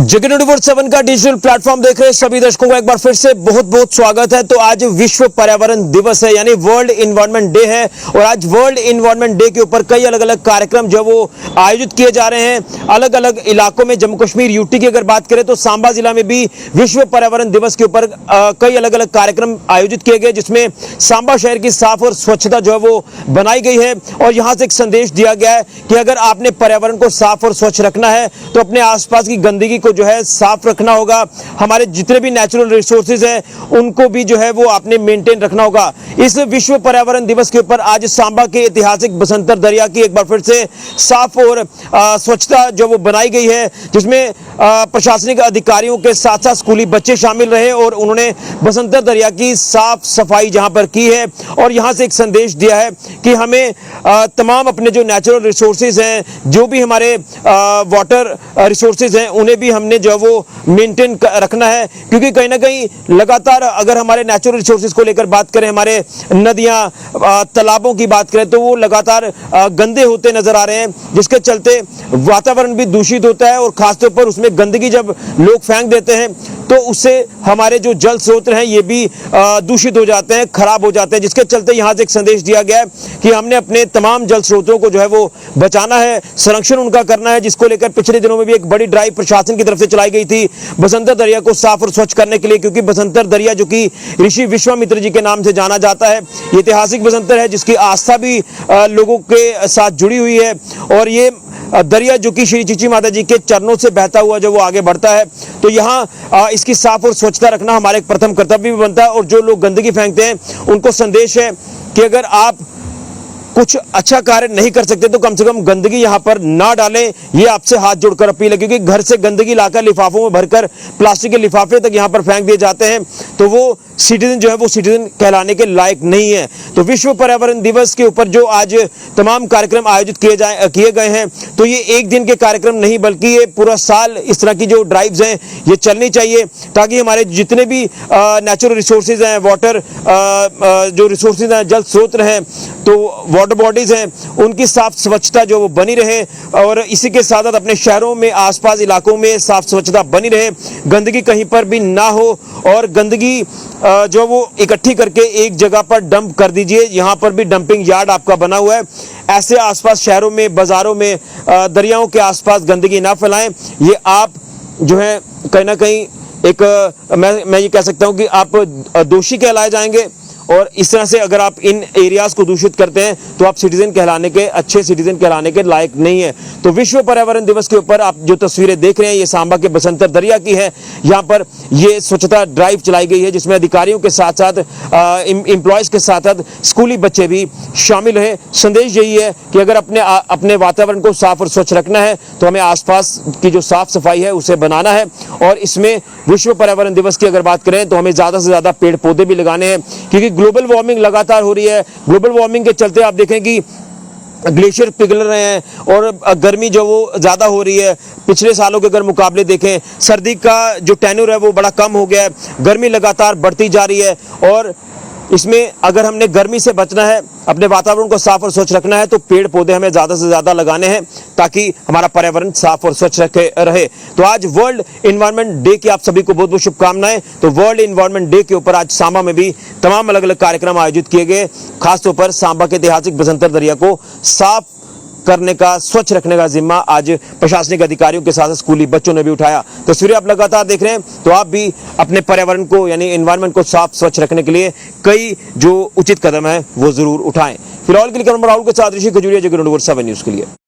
जगन 24/7 का digital platform देख रहे सभी दर्शकों को एक बार फिर से बहुत बहुत स्वागत है। तो आज विश्व पर्यावरण दिवस है, यानी वर्ल्ड इन्वायरमेंट डे है। और आज वर्ल्ड इन्वायरमेंट डे के ऊपर कई अलग अलग कार्यक्रम जो वो आयोजित किए जा रहे हैं अलग अलग इलाकों में। जम्मू कश्मीर यूटी की अगर बात करें तो सांबा जिला में भी विश्व पर्यावरण दिवस के ऊपर कई अलग अलग कार्यक्रम आयोजित किए गए, जिसमें सांबा शहर की साफ और स्वच्छता जो है वो बनाई गई है। और यहां से एक संदेश दिया गया है कि अगर आपने पर्यावरण को साफ और स्वच्छ रखना है तो अपने आसपास की गंदगी को जो है साफ रखना होगा। हमारे जितने भी नेचुरल रिसोर्सेज हैं उनको भी जो है वो आपने मेंटेन रखना होगा। इस विश्व पर्यावरण दिवस के ऊपर आज सांबा के ऐतिहासिक बसंतर दरिया की एक बार फिर से साफ और स्वच्छता जो वो बनाई गई है, जिसमें प्रशासनिक अधिकारियों के साथ साथ स्कूली बच्चे शामिल रहे और उन्होंने बसंतर दरिया की साफ सफाई जहां पर की है। और यहां से एक संदेश दिया है कि हमें तमाम अपने जो नेचुरल रिसोर्सेज हैं, जो भी हमारे वाटर रिसोर्सेज हैं, उन्हें भी हमने जो है वो मेंटेन रखना है। क्योंकि कहीं ना कहीं लगातार अगर हमारे नेचुरल रिसोर्सेज को लेकर बात करें, हमारे नदियां तालाबों की बात करें तो वो लगातार गंदे होते नजर आ रहे हैं, जिसके चलते वातावरण भी दूषित होता है। और खासतौर पर उसमें गंदगी जब लोग फेंक देते हैं तो उससे हमारे जो जल स्रोत हैं ये भी दूषित हो जाते हैं, खराब हो जाते हैं। जिसके चलते यहाँ से एक संदेश दिया गया है कि हमने अपने तमाम जल स्रोतों को जो है वो बचाना है, संरक्षण उनका करना है, जिसको लेकर पिछले दिनों में भी एक बड़ी ड्राइव प्रशासन की तरफ से चलाई गई थी बसंतर दरिया को साफ और स्वच्छ करने के लिए। क्योंकि बसंतर दरिया जो कि ऋषि विश्वामित्र जी के नाम से जाना जाता है, ये ऐतिहासिक बसंतर है जिसकी आस्था भी लोगों के साथ जुड़ी हुई है। और ये दरिया जो कि श्री चीची माता जी के चरणों से बहता हुआ जो वो आगे बढ़ता है, तो यहाँ इसकी साफ और स्वच्छता रखना हमारा एक प्रथम कर्तव्य भी बनता है। और जो लोग गंदगी फेंकते हैं उनको संदेश है कि अगर आप कुछ अच्छा कार्य नहीं कर सकते तो कम से कम गंदगी यहाँ पर ना डालें, ये आपसे हाथ जोड़कर अपील है। क्योंकि घर से गंदगी लाकर लिफाफों में भरकर प्लास्टिक के लिफाफे तक यहाँ पर फेंक दिए जाते हैं, तो वो सिटीजन जो है वो सिटीजन कहलाने के लायक नहीं है। तो विश्व पर्यावरण दिवस के ऊपर जो आज तमाम कार्यक्रम आयोजित किए गए हैं, तो ये एक दिन के कार्यक्रम नहीं बल्कि ये पूरा साल इस तरह की जो ड्राइव्स हैं ये चलनी चाहिए, ताकि हमारे जितने भी नेचुरल रिसोर्सेज हैं, वाटर जो रिसोर्सेज हैं, जल स्रोत हैं, तो वाटर बॉडीज हैं, उनकी साफ स्वच्छता जो वो बनी रहे। और इसी के साथ साथ अपने शहरों में आसपास इलाकों में साफ स्वच्छता बनी रहे, गंदगी कहीं पर भी ना हो। और गंदगी जो वो इकट्ठी करके एक जगह पर डंप कर दीजिए। यहाँ पर भी डंपिंग यार्ड आपका बना हुआ है। ऐसे आसपास शहरों में, बाजारों में, दरियाओं के आसपास गंदगी ना फैलाएं। ये आप जो है कहीं ना कहीं एक मैं ये कह सकता हूँ कि आप दोषी कहलाए जाएंगे। और इस तरह से अगर आप इन एरियाज को दूषित करते हैं तो आप सिटीजन कहलाने के, अच्छे सिटीजन कहलाने के लायक नहीं है। तो विश्व पर्यावरण दिवस के ऊपर आप जो तस्वीरें देख रहे हैं ये सांबा के बसंतर दरिया की है। यहाँ पर ये स्वच्छता ड्राइव चलाई गई है, जिसमें अधिकारियों के साथ साथ एम्प्लॉयज के साथ साथ स्कूली बच्चे भी शामिल हैं। संदेश यही है कि अगर अपने वातावरण को साफ और स्वच्छ रखना है तो हमें आसपास की जो साफ सफाई है उसे बनाना है। और इसमें विश्व पर्यावरण दिवस की अगर बात करें तो हमें ज्यादा से ज्यादा पेड़ पौधे भी लगाने हैं, क्योंकि ग्लोबल वार्मिंग लगातार हो रही है। ग्लोबल वार्मिंग के चलते आप देखें कि ग्लेशियर पिघल रहे हैं और गर्मी जो वो ज़्यादा हो रही है। पिछले सालों के अगर मुकाबले देखें, सर्दी का जो टेन्योर है वो बड़ा कम हो गया है, गर्मी लगातार बढ़ती जा रही है। और इसमें अगर हमने गर्मी से बचना है, अपने वातावरण को साफ और स्वच्छ रखना है, तो पेड़ पौधे हमें ज़्यादा से ज़्यादा लगाने हैं ताकि हमारा पर्यावरण साफ और स्वच्छ रहे। तो आज वर्ल्ड इन्वायरमेंट डे की आप सभी को बहुत बहुत शुभकामनाएं। तो वर्ल्ड इन्वायरमेंट डे के ऊपर आज सांबा में भी तमाम अलग अलग कार्यक्रम आयोजित किए गए। खासतौर पर सांबा के ऐतिहासिक बसंतर दरिया को साफ करने का, स्वच्छ रखने का जिम्मा आज प्रशासनिक अधिकारियों के साथ स्कूली बच्चों ने भी उठाया। तस्वीरें आप लगातार देख रहे हैं, तो आप भी अपने पर्यावरण को यानी एनवायरनमेंट को साफ स्वच्छ रखने के लिए कई जो उचित कदम है वो जरूर उठाएं। फिलहाल के लिए राहुल के साथ ऋषि खजूरिया, जगन 24/7 न्यूज के लिए।